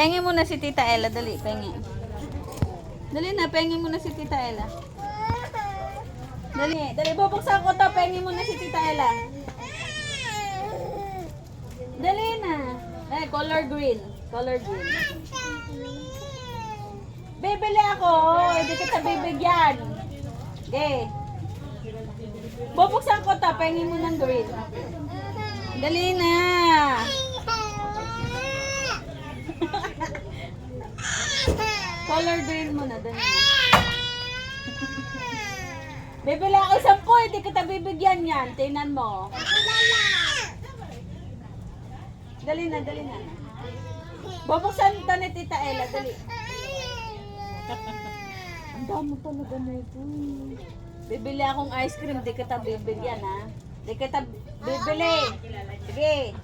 Pengi mo na si Tita Ella, dali, pengi. Dali na, pengi mo na si Tita Ella. Dali, dali, bubuksan ko to, pengi mo na si Tita Ella. Dali na. Eh, color green. Color green. Bibili ako, hindi kita bibigyan. Okay. Bubuksan ko to, pengi mo ng green. Dali na. Color green mo na, dali na. Bibili ako 10, hindi kita bibigyan yan. Tingnan mo. Dali na, dali na. Bubuksan ito ni Tita Ella, dali. Ang dami talaga na ito. Bibili akong ice cream, di kita bibigyan ha. Di kita bibili. Sige.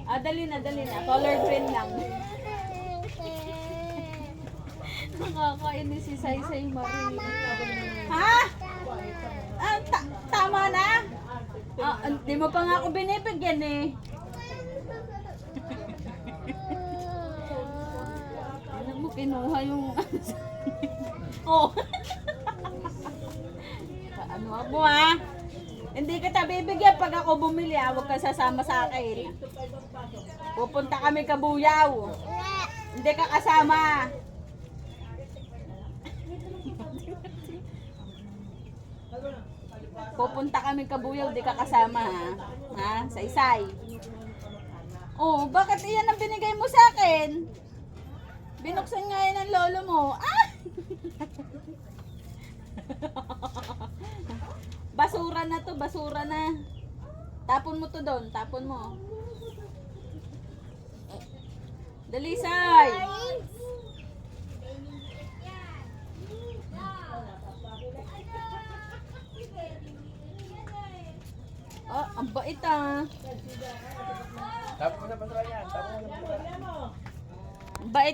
Ah, dali na, dali na. Color green lang. Nakakainis si Saysay Marie. Ha? Ah, tama na? Ah, di mo pa nga ako binibigyan eh. Alam mo, kinuha yung... Oh. Ano mo ha? Hindi kita bibigyan pag ako bumili ha. Huwag ka sasama sa akin. Pupunta kami Kabuyaw. Hindi ka kasama. Pupunta kami Kabuyaw, di ka kasama ha. Ha? Saysay. Oh, bakit iyan ang binigay mo sa akin? Binuksan nga yan ng lolo mo. Ah! Basura na to, basura na. Tapon mo to doon, tapon mo. Dali, Say. Oh, ang bait ah. Tapos mo na basura yan. Tapos mo na basura. Ang bait.